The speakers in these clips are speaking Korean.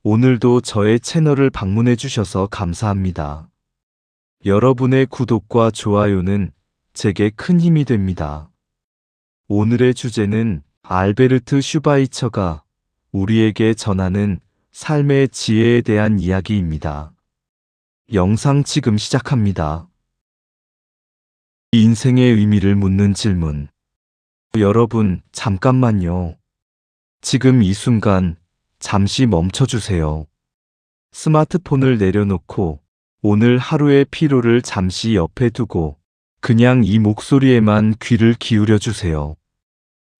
오늘도 저의 채널을 방문해 주셔서 감사합니다. 여러분의 구독과 좋아요는 제게 큰 힘이 됩니다. 오늘의 주제는 알베르트 슈바이처가 우리에게 전하는 삶의 지혜에 대한 이야기입니다. 영상 지금 시작합니다. 인생의 의미를 묻는 질문. 여러분, 잠깐만요. 지금 이 순간 잠시 멈춰주세요. 스마트폰을 내려놓고 오늘 하루의 피로를 잠시 옆에 두고 그냥 이 목소리에만 귀를 기울여 주세요.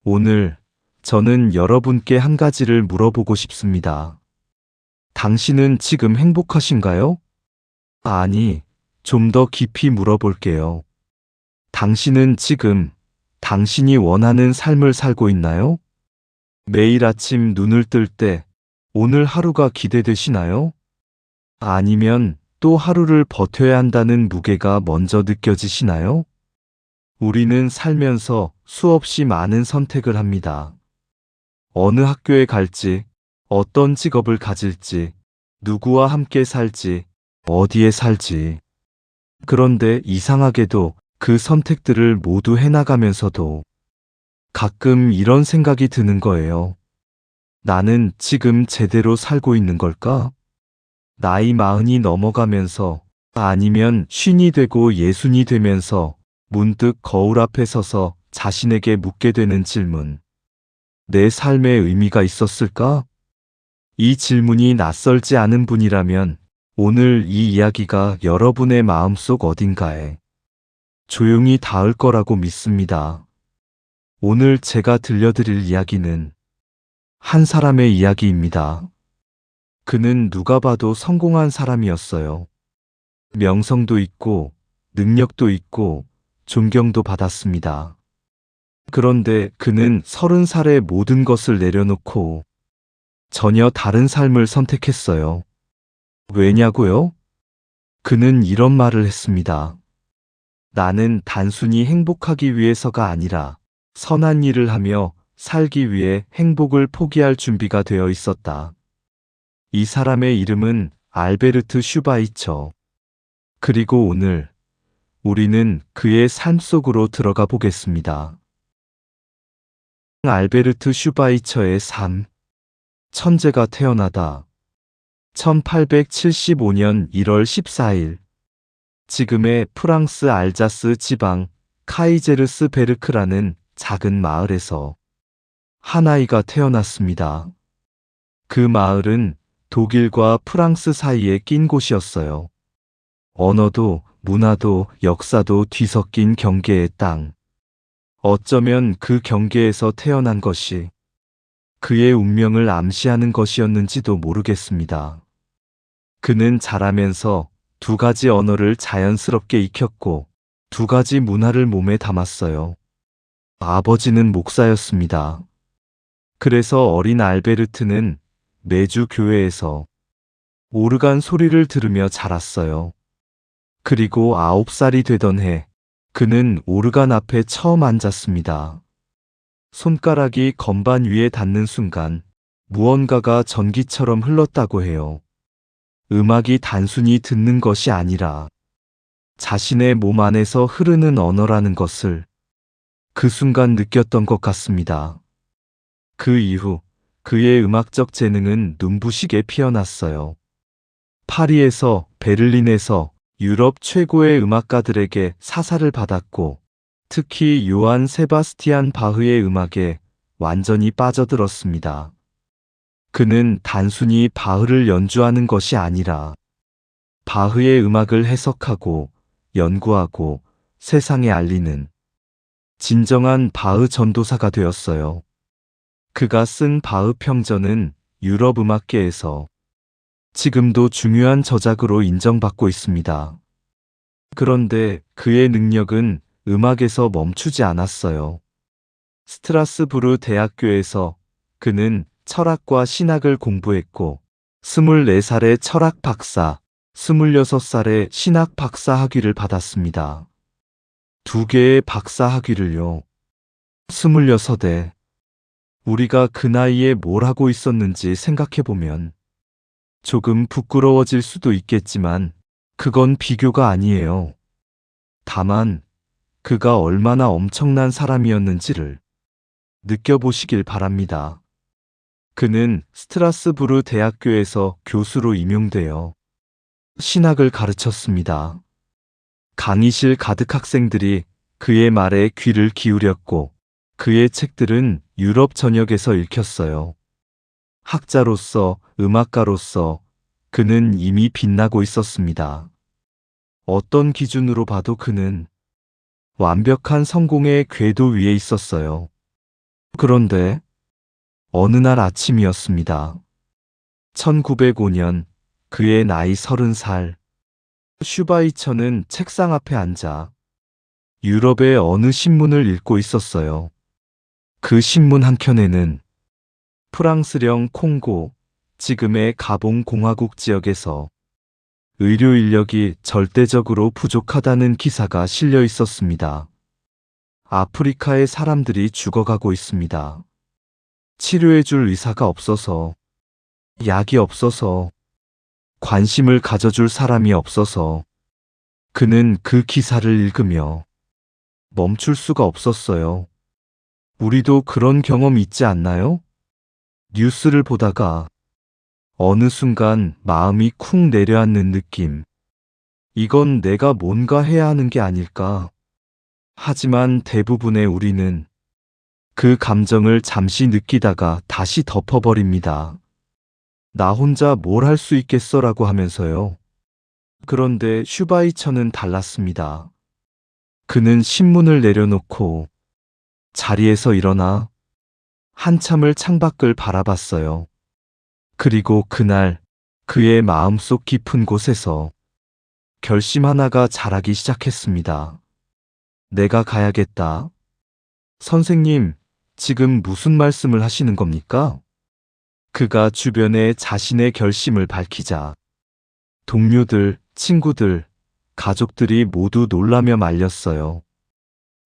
오늘 저는 여러분께 한 가지를 물어보고 싶습니다. 당신은 지금 행복하신가요? 아니, 좀 더 깊이 물어볼게요. 당신은 지금 당신이 원하는 삶을 살고 있나요? 매일 아침 눈을 뜰 때 오늘 하루가 기대되시나요? 아니면 또 하루를 버텨야 한다는 무게가 먼저 느껴지시나요? 우리는 살면서 수없이 많은 선택을 합니다. 어느 학교에 갈지, 어떤 직업을 가질지, 누구와 함께 살지, 어디에 살지. 그런데 이상하게도 그 선택들을 모두 해나가면서도 가끔 이런 생각이 드는 거예요. 나는 지금 제대로 살고 있는 걸까? 나이 40이 넘어가면서 아니면 50이 되고 60이 되면서 문득 거울 앞에 서서 자신에게 묻게 되는 질문. 내 삶에 의미가 있었을까? 이 질문이 낯설지 않은 분이라면 오늘 이 이야기가 여러분의 마음속 어딘가에 조용히 닿을 거라고 믿습니다. 오늘 제가 들려드릴 이야기는 한 사람의 이야기입니다. 그는 누가 봐도 성공한 사람이었어요. 명성도 있고 능력도 있고 존경도 받았습니다. 그런데 그는 30살에 모든 것을 내려놓고 전혀 다른 삶을 선택했어요. 왜냐고요? 그는 이런 말을 했습니다. 나는 단순히 행복하기 위해서가 아니라 선한 일을 하며 살기 위해 행복을 포기할 준비가 되어 있었다. 이 사람의 이름은 알베르트 슈바이처. 그리고 오늘 우리는 그의 삶 속으로 들어가 보겠습니다. 알베르트 슈바이처의 삶. 천재가 태어나다. 1875년 1월 14일. 지금의 프랑스 알자스 지방 카이제르스베르크라는 작은 마을에서 한 아이가 태어났습니다. 그 마을은 독일과 프랑스 사이에 낀 곳이었어요. 언어도 문화도 역사도 뒤섞인 경계의 땅. 어쩌면 그 경계에서 태어난 것이 그의 운명을 암시하는 것이었는지도 모르겠습니다. 그는 자라면서 2가지 언어를 자연스럽게 익혔고 2가지 문화를 몸에 담았어요. 아버지는 목사였습니다. 그래서 어린 알베르트는 매주 교회에서 오르간 소리를 들으며 자랐어요. 그리고 9살이 되던 해, 그는 오르간 앞에 처음 앉았습니다. 손가락이 건반 위에 닿는 순간 무언가가 전기처럼 흘렀다고 해요. 음악이 단순히 듣는 것이 아니라 자신의 몸 안에서 흐르는 언어라는 것을 그 순간 느꼈던 것 같습니다. 그 이후 그의 음악적 재능은 눈부시게 피어났어요. 파리에서, 베를린에서 유럽 최고의 음악가들에게 사사를 받았고 특히 요한 세바스티안 바흐의 음악에 완전히 빠져들었습니다. 그는 단순히 바흐를 연주하는 것이 아니라 바흐의 음악을 해석하고 연구하고 세상에 알리는 진정한 바흐 전도사가 되었어요. 그가 쓴 바흐 평전은 유럽 음악계에서 지금도 중요한 저작으로 인정받고 있습니다. 그런데 그의 능력은 음악에서 멈추지 않았어요. 스트라스부르 대학교에서 그는 철학과 신학을 공부했고 24살에 철학 박사, 26살에 신학 박사 학위를 받았습니다. 2개의 박사 학위를요. 26에. 우리가 그 나이에 뭘 하고 있었는지 생각해보면 조금 부끄러워질 수도 있겠지만 그건 비교가 아니에요. 다만 그가 얼마나 엄청난 사람이었는지를 느껴보시길 바랍니다. 그는 스트라스부르 대학교에서 교수로 임용되어 신학을 가르쳤습니다. 강의실 가득 학생들이 그의 말에 귀를 기울였고 그의 책들은 유럽 전역에서 읽혔어요. 학자로서, 음악가로서 그는 이미 빛나고 있었습니다. 어떤 기준으로 봐도 그는 완벽한 성공의 궤도 위에 있었어요. 그런데 어느 날 아침이었습니다. 1905년 그의 나이 30살. 슈바이처는 책상 앞에 앉아 유럽의 어느 신문을 읽고 있었어요. 그 신문 한켠에는 프랑스령 콩고, 지금의 가봉 공화국 지역에서 의료 인력이 절대적으로 부족하다는 기사가 실려 있었습니다. 아프리카의 사람들이 죽어가고 있습니다. 치료해줄 의사가 없어서, 약이 없어서, 관심을 가져줄 사람이 없어서 그는 그 기사를 읽으며 멈출 수가 없었어요. 우리도 그런 경험 있지 않나요? 뉴스를 보다가 어느 순간 마음이 쿵 내려앉는 느낌. 이건 내가 뭔가 해야 하는 게 아닐까. 하지만 대부분의 우리는 그 감정을 잠시 느끼다가 다시 덮어버립니다. 나 혼자 뭘 할 수 있겠어라고 하면서요. 그런데 슈바이처는 달랐습니다. 그는 신문을 내려놓고 자리에서 일어나 한참을 창밖을 바라봤어요. 그리고 그날 그의 마음속 깊은 곳에서 결심 하나가 자라기 시작했습니다. 내가 가야겠다. 선생님, 지금 무슨 말씀을 하시는 겁니까? 그가 주변에 자신의 결심을 밝히자 동료들, 친구들, 가족들이 모두 놀라며 말렸어요.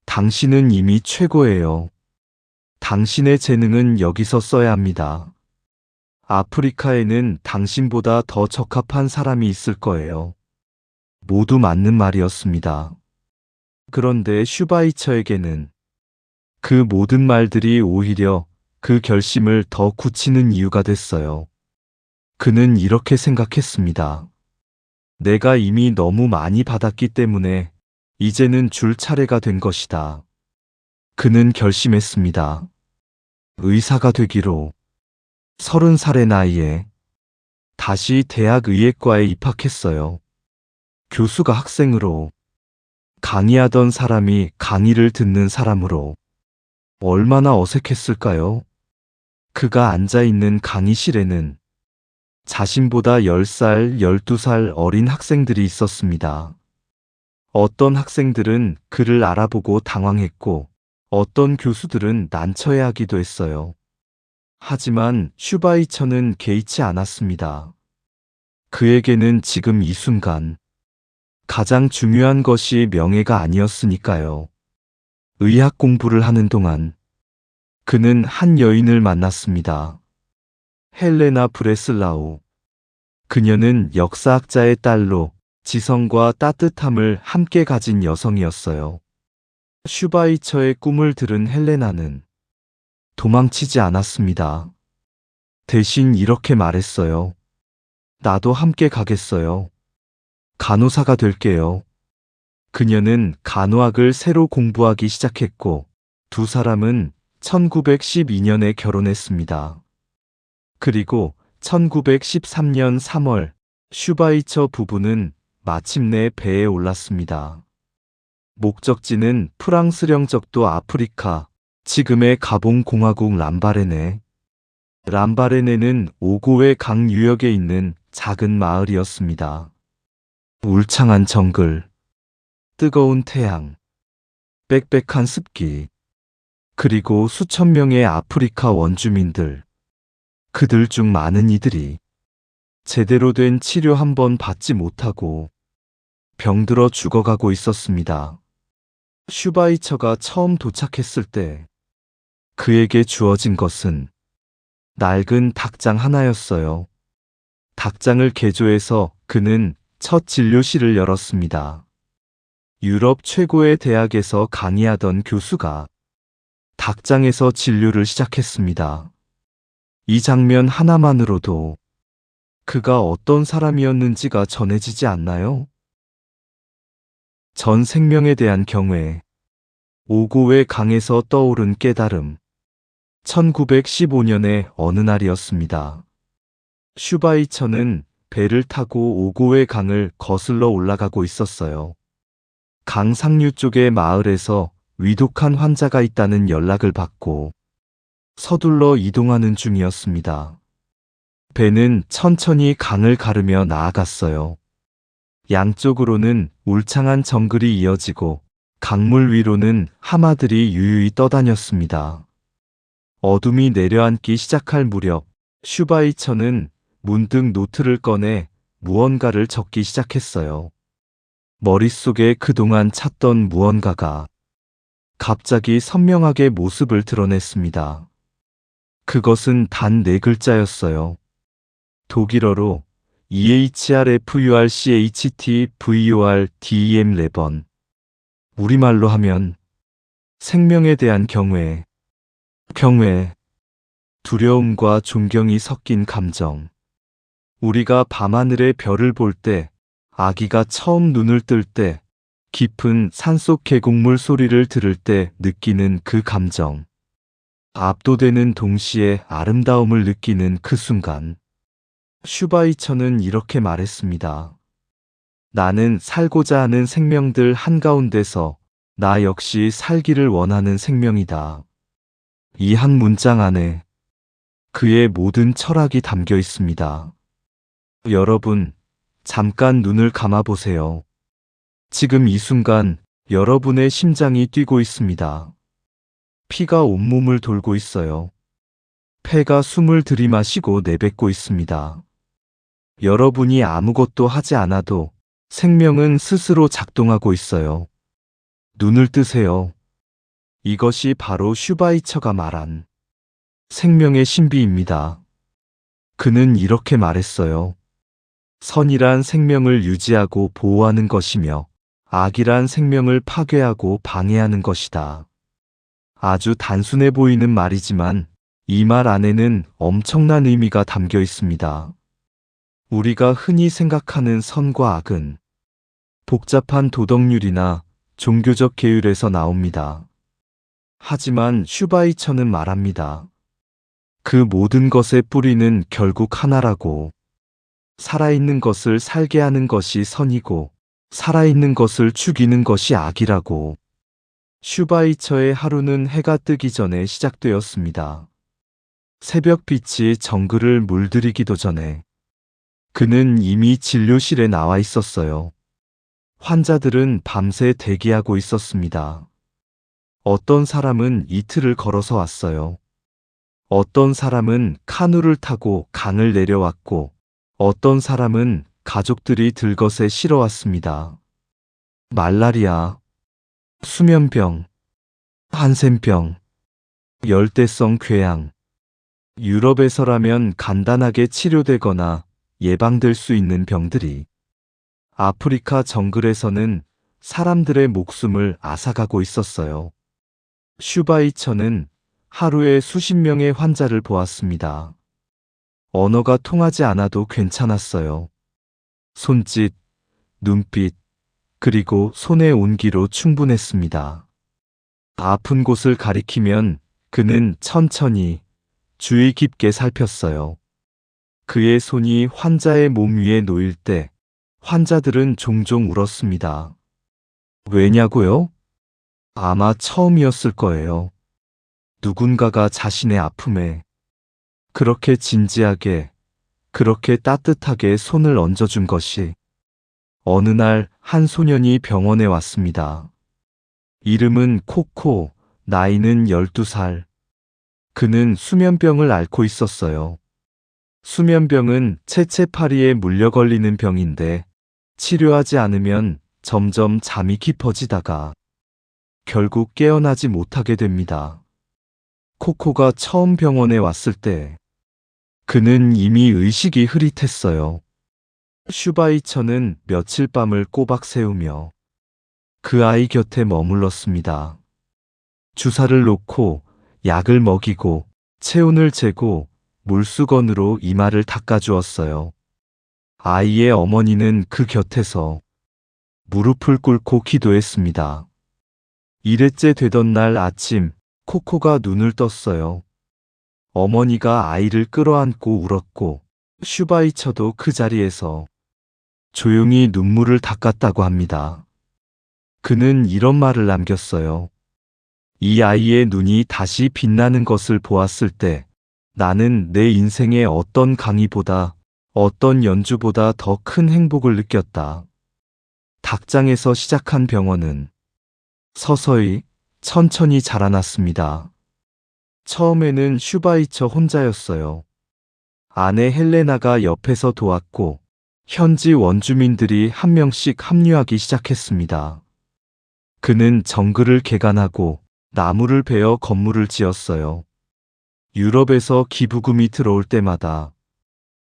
당신은 이미 최고예요. 당신의 재능은 여기서 써야 합니다. 아프리카에는 당신보다 더 적합한 사람이 있을 거예요. 모두 맞는 말이었습니다. 그런데 슈바이처에게는 그 모든 말들이 오히려 그 결심을 더 굳히는 이유가 됐어요. 그는 이렇게 생각했습니다. 내가 이미 너무 많이 받았기 때문에 이제는 줄 차례가 된 것이다. 그는 결심했습니다. 의사가 되기로. 30살의 나이에 다시 대학 의예과에 입학했어요. 교수가 학생으로, 강의하던 사람이 강의를 듣는 사람으로. 얼마나 어색했을까요? 그가 앉아있는 강의실에는 자신보다 10살, 12살 어린 학생들이 있었습니다. 어떤 학생들은 그를 알아보고 당황했고, 어떤 교수들은 난처해하기도 했어요. 하지만 슈바이처는 개의치 않았습니다. 그에게는 지금 이 순간 가장 중요한 것이 명예가 아니었으니까요. 의학 공부를 하는 동안 그는 한 여인을 만났습니다. 헬레나 브레슬라우. 그녀는 역사학자의 딸로 지성과 따뜻함을 함께 가진 여성이었어요. 슈바이처의 꿈을 들은 헬레나는 도망치지 않았습니다. 대신 이렇게 말했어요. 나도 함께 가겠어요. 간호사가 될게요. 그녀는 간호학을 새로 공부하기 시작했고 두 사람은 1912년에 결혼했습니다. 그리고 1913년 3월 슈바이처 부부는 마침내 배에 올랐습니다. 목적지는 프랑스령 적도 아프리카, 지금의 가봉 공화국 람바레네. 람바레네는 오고의 강 유역에 있는 작은 마을이었습니다. 울창한 정글, 뜨거운 태양, 빽빽한 습기, 그리고 수천 명의 아프리카 원주민들. 그들 중 많은 이들이 제대로 된 치료 한 번 받지 못하고 병들어 죽어가고 있었습니다. 슈바이처가 처음 도착했을 때 그에게 주어진 것은 낡은 닭장 하나였어요. 닭장을 개조해서 그는 첫 진료실을 열었습니다. 유럽 최고의 대학에서 강의하던 교수가 닭장에서 진료를 시작했습니다. 이 장면 하나만으로도 그가 어떤 사람이었는지가 전해지지 않나요? 전 생명에 대한 경외, 오고의 강에서 떠오른 깨달음. 1915년의 어느 날이었습니다. 슈바이처는 배를 타고 오고의 강을 거슬러 올라가고 있었어요. 강 상류 쪽의 마을에서 위독한 환자가 있다는 연락을 받고 서둘러 이동하는 중이었습니다. 배는 천천히 강을 가르며 나아갔어요. 양쪽으로는 울창한 정글이 이어지고 강물 위로는 하마들이 유유히 떠다녔습니다. 어둠이 내려앉기 시작할 무렵 슈바이처는 문득 노트를 꺼내 무언가를 적기 시작했어요. 머릿속에 그동안 찾던 무언가가 갑자기 선명하게 모습을 드러냈습니다. 그것은 단 4글자였어요. 독일어로 EHRFURCHTVORDEM. 우리말로 하면 생명에 대한 경외, 두려움과 존경이 섞인 감정. 우리가 밤하늘의 별을 볼 때, 아기가 처음 눈을 뜰 때, 깊은 산속 계곡물 소리를 들을 때 느끼는 그 감정. 압도되는 동시에 아름다움을 느끼는 그 순간. 슈바이처는 이렇게 말했습니다. 나는 살고자 하는 생명들 한가운데서 나 역시 살기를 원하는 생명이다. 이 한 문장 안에 그의 모든 철학이 담겨 있습니다. 여러분, 잠깐 눈을 감아보세요. 지금 이 순간 여러분의 심장이 뛰고 있습니다. 피가 온몸을 돌고 있어요. 폐가 숨을 들이마시고 내뱉고 있습니다. 여러분이 아무것도 하지 않아도 생명은 스스로 작동하고 있어요. 눈을 뜨세요. 이것이 바로 슈바이처가 말한 생명의 신비입니다. 그는 이렇게 말했어요. 선이란 생명을 유지하고 보호하는 것이며 악이란 생명을 파괴하고 방해하는 것이다. 아주 단순해 보이는 말이지만 이 말 안에는 엄청난 의미가 담겨 있습니다. 우리가 흔히 생각하는 선과 악은 복잡한 도덕률이나 종교적 계율에서 나옵니다. 하지만 슈바이처는 말합니다. 그 모든 것의 뿌리는 결국 하나라고. 살아있는 것을 살게 하는 것이 선이고 살아있는 것을 죽이는 것이 악이라고. 슈바이처의 하루는 해가 뜨기 전에 시작되었습니다. 새벽빛이 정글을 물들이기도 전에 그는 이미 진료실에 나와 있었어요. 환자들은 밤새 대기하고 있었습니다. 어떤 사람은 이틀을 걸어서 왔어요. 어떤 사람은 카누를 타고 강을 내려왔고 어떤 사람은 가족들이 들것에 실어왔습니다. 말라리아, 수면병, 한센병, 열대성 궤양. 유럽에서라면 간단하게 치료되거나 예방될 수 있는 병들이 아프리카 정글에서는 사람들의 목숨을 앗아가고 있었어요. 슈바이처는 하루에 수십 명의 환자를 보았습니다. 언어가 통하지 않아도 괜찮았어요. 손짓, 눈빛, 그리고 손의 온기로 충분했습니다. 아픈 곳을 가리키면 그는 천천히 주의 깊게 살폈어요. 그의 손이 환자의 몸 위에 놓일 때 환자들은 종종 울었습니다. 왜냐고요? 아마 처음이었을 거예요. 누군가가 자신의 아픔에 그렇게 진지하게, 그렇게 따뜻하게 손을 얹어준 것이. 어느 날 한 소년이 병원에 왔습니다. 이름은 코코, 나이는 12살. 그는 수면병을 앓고 있었어요. 수면병은 채채파리에 물려 걸리는 병인데 치료하지 않으면 점점 잠이 깊어지다가 결국 깨어나지 못하게 됩니다. 코코가 처음 병원에 왔을 때 그는 이미 의식이 흐릿했어요. 슈바이처는 며칠 밤을 꼬박 새우며 그 아이 곁에 머물렀습니다. 주사를 놓고 약을 먹이고 체온을 재고 물수건으로 이마를 닦아주었어요. 아이의 어머니는 그 곁에서 무릎을 꿇고 기도했습니다. 일회째 되던 날 아침 코코가 눈을 떴어요. 어머니가 아이를 끌어안고 울었고 슈바이처도 그 자리에서 조용히 눈물을 닦았다고 합니다. 그는 이런 말을 남겼어요. 이 아이의 눈이 다시 빛나는 것을 보았을 때 나는 내 인생의 어떤 강의보다 어떤 연주보다 더 큰 행복을 느꼈다. 닭장에서 시작한 병원은 서서히 천천히 자라났습니다. 처음에는 슈바이처 혼자였어요. 아내 헬레나가 옆에서 도왔고 현지 원주민들이 한 명씩 합류하기 시작했습니다. 그는 정글을 개간하고 나무를 베어 건물을 지었어요. 유럽에서 기부금이 들어올 때마다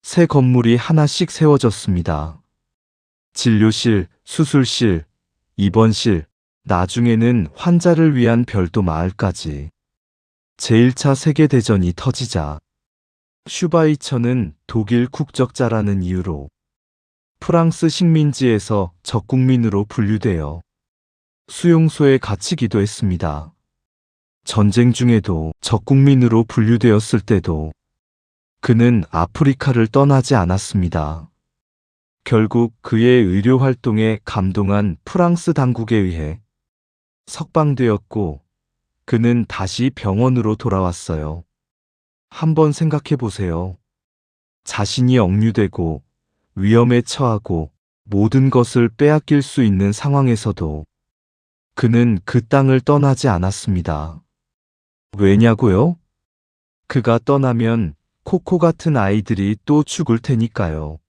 새 건물이 하나씩 세워졌습니다. 진료실, 수술실, 입원실, 나중에는 환자를 위한 별도 마을까지. 제1차 세계대전이 터지자 슈바이처는 독일 국적자라는 이유로 프랑스 식민지에서 적국민으로 분류되어 수용소에 갇히기도 했습니다. 전쟁 중에도 적국민으로 분류되었을 때도 그는 아프리카를 떠나지 않았습니다. 결국 그의 의료 활동에 감동한 프랑스 당국에 의해 석방되었고 그는 다시 병원으로 돌아왔어요. 한번 생각해 보세요. 자신이 억류되고 위험에 처하고 모든 것을 빼앗길 수 있는 상황에서도 그는 그 땅을 떠나지 않았습니다. 왜냐고요? 그가 떠나면 코코 같은 아이들이 또 죽을 테니까요.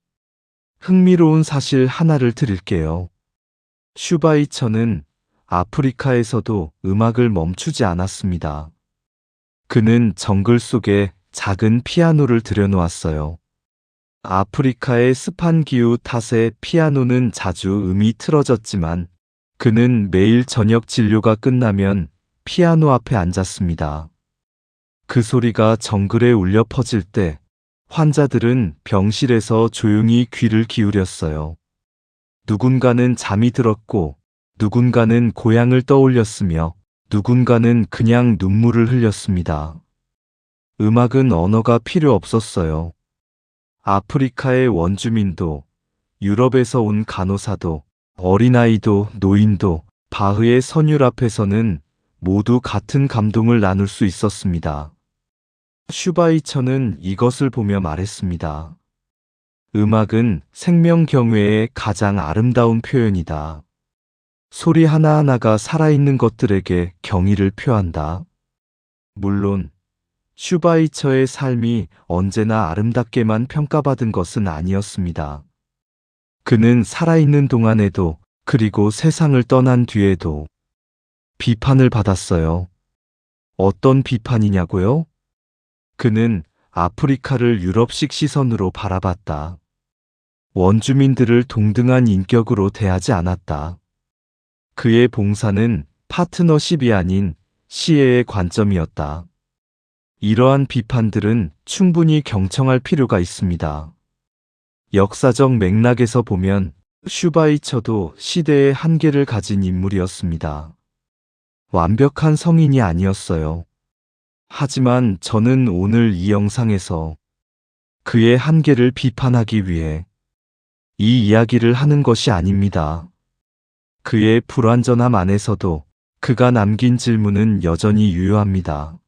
흥미로운 사실 하나를 드릴게요. 슈바이처는 아프리카에서도 음악을 멈추지 않았습니다. 그는 정글 속에 작은 피아노를 들여놓았어요. 아프리카의 습한 기후 탓에 피아노는 자주 음이 틀어졌지만 그는 매일 저녁 진료가 끝나면 피아노 앞에 앉았습니다. 그 소리가 정글에 울려 퍼질 때 환자들은 병실에서 조용히 귀를 기울였어요. 누군가는 잠이 들었고 누군가는 고향을 떠올렸으며 누군가는 그냥 눈물을 흘렸습니다. 음악은 언어가 필요 없었어요. 아프리카의 원주민도 유럽에서 온 간호사도 어린아이도 노인도 바흐의 선율 앞에서는 모두 같은 감동을 나눌 수 있었습니다. 슈바이처는 이것을 보며 말했습니다. 음악은 생명 경외의 가장 아름다운 표현이다. 소리 하나하나가 살아있는 것들에게 경의를 표한다. 물론 슈바이처의 삶이 언제나 아름답게만 평가받은 것은 아니었습니다. 그는 살아있는 동안에도 그리고 세상을 떠난 뒤에도 비판을 받았어요. 어떤 비판이냐고요? 그는 아프리카를 유럽식 시선으로 바라봤다. 원주민들을 동등한 인격으로 대하지 않았다. 그의 봉사는 파트너십이 아닌 시혜의 관점이었다. 이러한 비판들은 충분히 경청할 필요가 있습니다. 역사적 맥락에서 보면 슈바이처도 시대의 한계를 가진 인물이었습니다. 완벽한 성인이 아니었어요. 하지만 저는 오늘 이 영상에서 그의 한계를 비판하기 위해 이 이야기를 하는 것이 아닙니다. 그의 불완전함 안에서도 그가 남긴 질문은 여전히 유효합니다.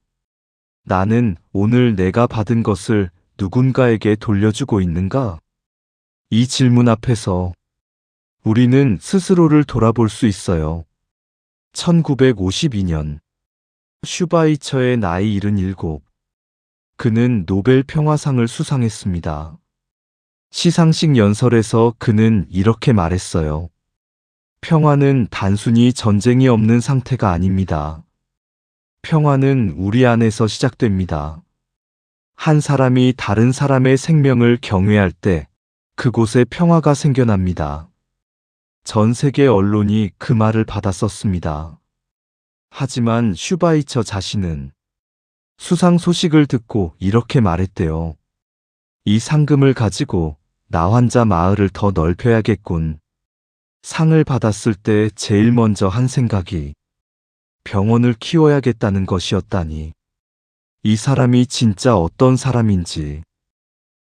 나는 오늘 내가 받은 것을 누군가에게 돌려주고 있는가? 이 질문 앞에서 우리는 스스로를 돌아볼 수 있어요. 1952년 슈바이처의 나이 77. 그는 노벨 평화상을 수상했습니다. 시상식 연설에서 그는 이렇게 말했어요. 평화는 단순히 전쟁이 없는 상태가 아닙니다. 평화는 우리 안에서 시작됩니다. 한 사람이 다른 사람의 생명을 경외할 때 그곳에 평화가 생겨납니다. 전 세계 언론이 그 말을 받았었습니다. 하지만 슈바이처 자신은 수상 소식을 듣고 이렇게 말했대요. 이 상금을 가지고 나 환자 마을을 더 넓혀야겠군. 상을 받았을 때 제일 먼저 한 생각이 병원을 키워야겠다는 것이었다니. 이 사람이 진짜 어떤 사람인지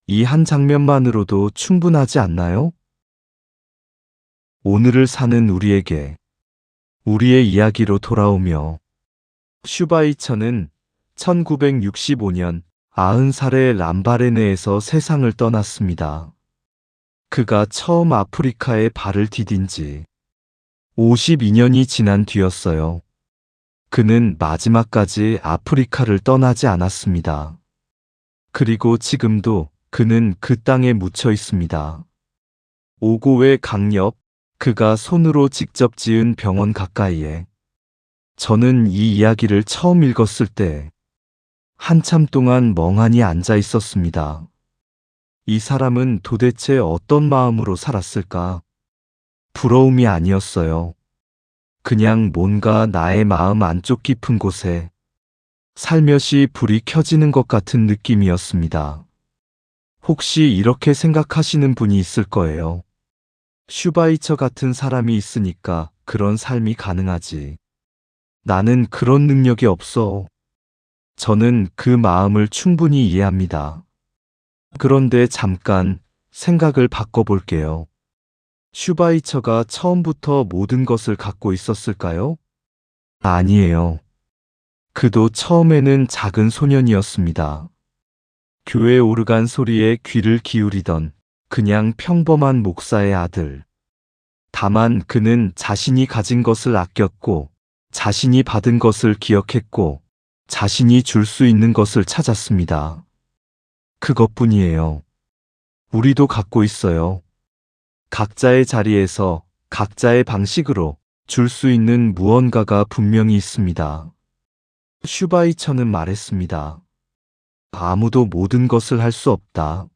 이 한 장면만으로도 충분하지 않나요? 오늘을 사는 우리에게 우리의 이야기로 돌아오며 슈바이처는 1965년 90살의 람바레네에서 세상을 떠났습니다. 그가 처음 아프리카에 발을 디딘 지 52년이 지난 뒤였어요. 그는 마지막까지 아프리카를 떠나지 않았습니다. 그리고 지금도 그는 그 땅에 묻혀 있습니다. 오고웨 강옆, 그가 손으로 직접 지은 병원 가까이에. 저는 이 이야기를 처음 읽었을 때 한참 동안 멍하니 앉아 있었습니다. 이 사람은 도대체 어떤 마음으로 살았을까? 부러움이 아니었어요. 그냥 뭔가 나의 마음 안쪽 깊은 곳에 살며시 불이 켜지는 것 같은 느낌이었습니다. 혹시 이렇게 생각하시는 분이 있을 거예요. 슈바이처 같은 사람이 있으니까 그런 삶이 가능하지. 나는 그런 능력이 없어. 저는 그 마음을 충분히 이해합니다. 그런데 잠깐 생각을 바꿔볼게요. 슈바이처가 처음부터 모든 것을 갖고 있었을까요? 아니에요. 그도 처음에는 작은 소년이었습니다. 교회 오르간 소리에 귀를 기울이던 그냥 평범한 목사의 아들. 다만 그는 자신이 가진 것을 아꼈고, 자신이 받은 것을 기억했고, 자신이 줄 수 있는 것을 찾았습니다. 그것뿐이에요. 우리도 갖고 있어요. 각자의 자리에서 각자의 방식으로 줄 수 있는 무언가가 분명히 있습니다. 슈바이처는 말했습니다. 아무도 모든 것을 할 수 없다.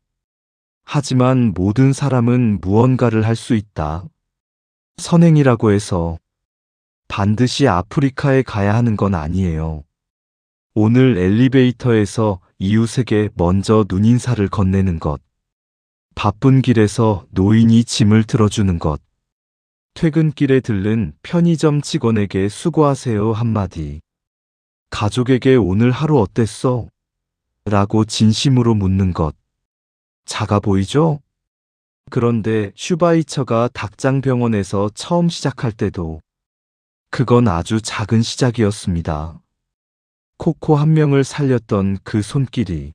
하지만 모든 사람은 무언가를 할 수 있다. 선행이라고 해서 반드시 아프리카에 가야 하는 건 아니에요. 오늘 엘리베이터에서 이웃에게 먼저 눈인사를 건네는 것. 바쁜 길에서 노인이 짐을 들어주는 것. 퇴근길에 들른 편의점 직원에게 수고하세요 한마디. 가족에게 오늘 하루 어땠어? 라고 진심으로 묻는 것. 작아 보이죠? 그런데 슈바이처가 닭장병원에서 처음 시작할 때도 그건 아주 작은 시작이었습니다. 코코 한 명을 살렸던 그 손길이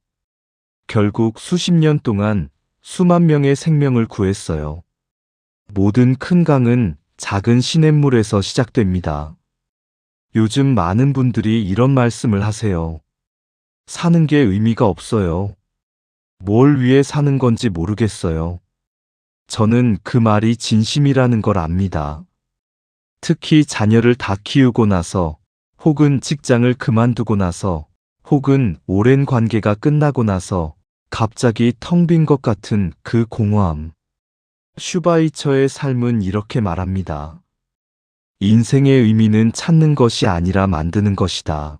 결국 수십 년 동안 수만 명의 생명을 구했어요. 모든 큰 강은 작은 시냇물에서 시작됩니다. 요즘 많은 분들이 이런 말씀을 하세요. 사는 게 의미가 없어요. 뭘 위해 사는 건지 모르겠어요. 저는 그 말이 진심이라는 걸 압니다. 특히 자녀를 다 키우고 나서, 혹은 직장을 그만두고 나서, 혹은 오랜 관계가 끝나고 나서 갑자기 텅 빈 것 같은 그 공허함. 슈바이처의 삶은 이렇게 말합니다. 인생의 의미는 찾는 것이 아니라 만드는 것이다.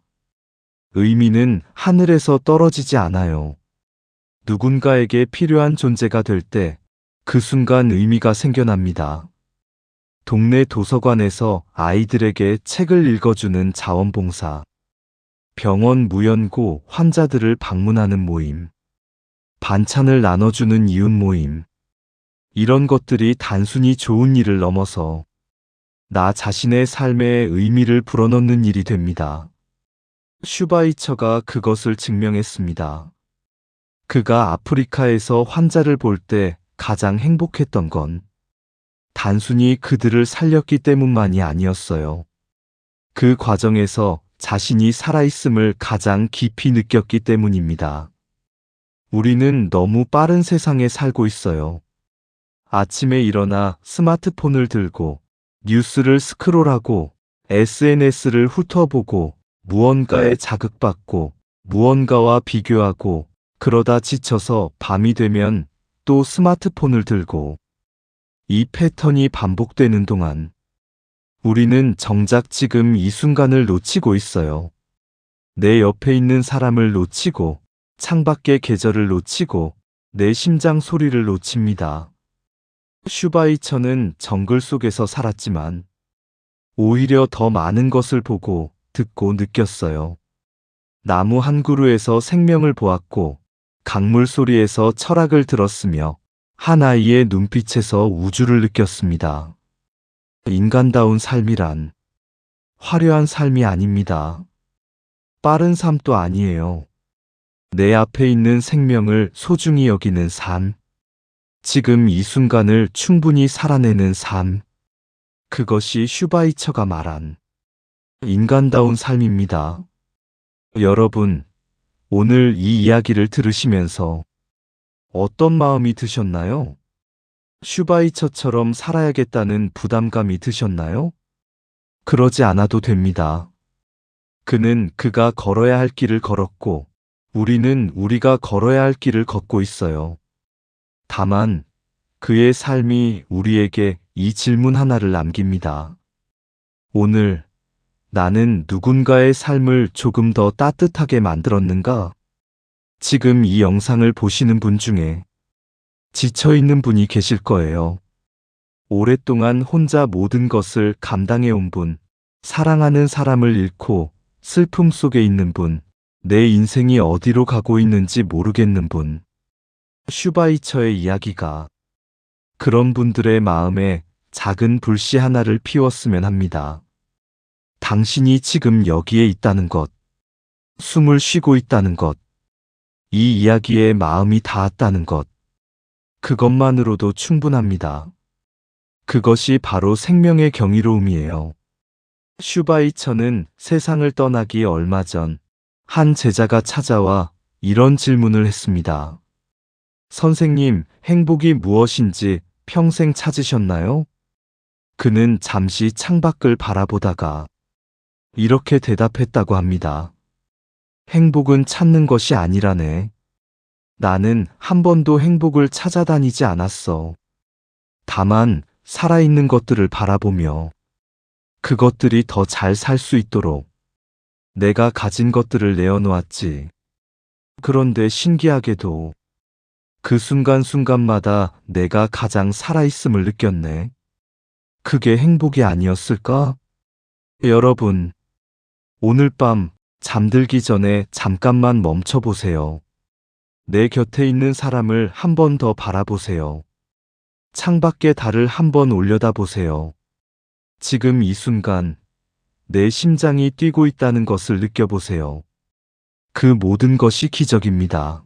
의미는 하늘에서 떨어지지 않아요. 누군가에게 필요한 존재가 될 때 그 순간 의미가 생겨납니다. 동네 도서관에서 아이들에게 책을 읽어주는 자원봉사. 병원 무연고 환자들을 방문하는 모임. 반찬을 나눠주는 이웃 모임. 이런 것들이 단순히 좋은 일을 넘어서 나 자신의 삶에 의미를 불어넣는 일이 됩니다. 슈바이처가 그것을 증명했습니다. 그가 아프리카에서 환자를 볼 때 가장 행복했던 건 단순히 그들을 살렸기 때문만이 아니었어요. 그 과정에서 자신이 살아있음을 가장 깊이 느꼈기 때문입니다. 우리는 너무 빠른 세상에 살고 있어요. 아침에 일어나 스마트폰을 들고 뉴스를 스크롤하고 SNS를 훑어보고 무언가에 자극받고 무언가와 비교하고 그러다 지쳐서 밤이 되면 또 스마트폰을 들고 이 패턴이 반복되는 동안 우리는 정작 지금 이 순간을 놓치고 있어요. 내 옆에 있는 사람을 놓치고 창밖의 계절을 놓치고 내 심장 소리를 놓칩니다. 슈바이처는 정글 속에서 살았지만 오히려 더 많은 것을 보고 듣고 느꼈어요. 나무 한 그루에서 생명을 보았고 강물 소리에서 철학을 들었으며 한 아이의 눈빛에서 우주를 느꼈습니다. 인간다운 삶이란 화려한 삶이 아닙니다. 빠른 삶도 아니에요. 내 앞에 있는 생명을 소중히 여기는 삶. 지금 이 순간을 충분히 살아내는 삶. 그것이 슈바이처가 말한 인간다운 삶입니다. 여러분, 오늘 이 이야기를 들으시면서 어떤 마음이 드셨나요? 슈바이처처럼 살아야겠다는 부담감이 드셨나요? 그러지 않아도 됩니다. 그는 그가 걸어야 할 길을 걸었고, 우리는 우리가 걸어야 할 길을 걷고 있어요. 다만, 그의 삶이 우리에게 이 질문 하나를 남깁니다. 오늘, 나는 누군가의 삶을 조금 더 따뜻하게 만들었는가? 지금 이 영상을 보시는 분 중에 지쳐있는 분이 계실 거예요. 오랫동안 혼자 모든 것을 감당해온 분, 사랑하는 사람을 잃고 슬픔 속에 있는 분, 내 인생이 어디로 가고 있는지 모르겠는 분. 슈바이처의 이야기가 그런 분들의 마음에 작은 불씨 하나를 피웠으면 합니다. 당신이 지금 여기에 있다는 것, 숨을 쉬고 있다는 것, 이 이야기에 마음이 닿았다는 것, 그것만으로도 충분합니다. 그것이 바로 생명의 경이로움이에요. 슈바이처는 세상을 떠나기 얼마 전 한 제자가 찾아와 이런 질문을 했습니다. 선생님, 행복이 무엇인지 평생 찾으셨나요? 그는 잠시 창밖을 바라보다가 이렇게 대답했다고 합니다. 행복은 찾는 것이 아니라네. 나는 한 번도 행복을 찾아다니지 않았어. 다만 살아있는 것들을 바라보며 그것들이 더 잘 살 수 있도록 내가 가진 것들을 내어놓았지. 그런데 신기하게도 그 순간순간마다 내가 가장 살아있음을 느꼈네. 그게 행복이 아니었을까? 여러분, 오늘 밤 잠들기 전에 잠깐만 멈춰보세요. 내 곁에 있는 사람을 한 번 더 바라보세요. 창밖의 달을 한 번 올려다보세요. 지금 이 순간 내 심장이 뛰고 있다는 것을 느껴보세요. 그 모든 것이 기적입니다.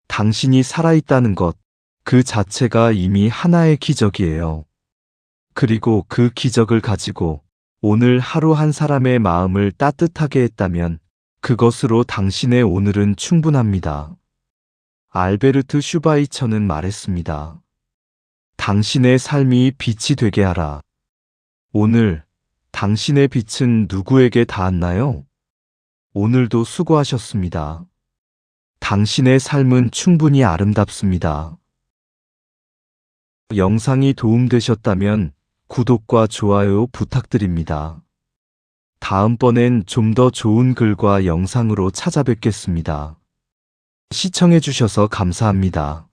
당신이 살아있다는 것, 그 자체가 이미 하나의 기적이에요. 그리고 그 기적을 가지고 오늘 하루 한 사람의 마음을 따뜻하게 했다면 그것으로 당신의 오늘은 충분합니다. 알베르트 슈바이처는 말했습니다. 당신의 삶이 빛이 되게 하라. 오늘 당신의 빛은 누구에게 닿았나요? 오늘도 수고하셨습니다. 당신의 삶은 충분히 아름답습니다. 영상이 도움되셨다면 구독과 좋아요 부탁드립니다. 다음번엔 좀 더 좋은 글과 영상으로 찾아뵙겠습니다. 시청해주셔서 감사합니다.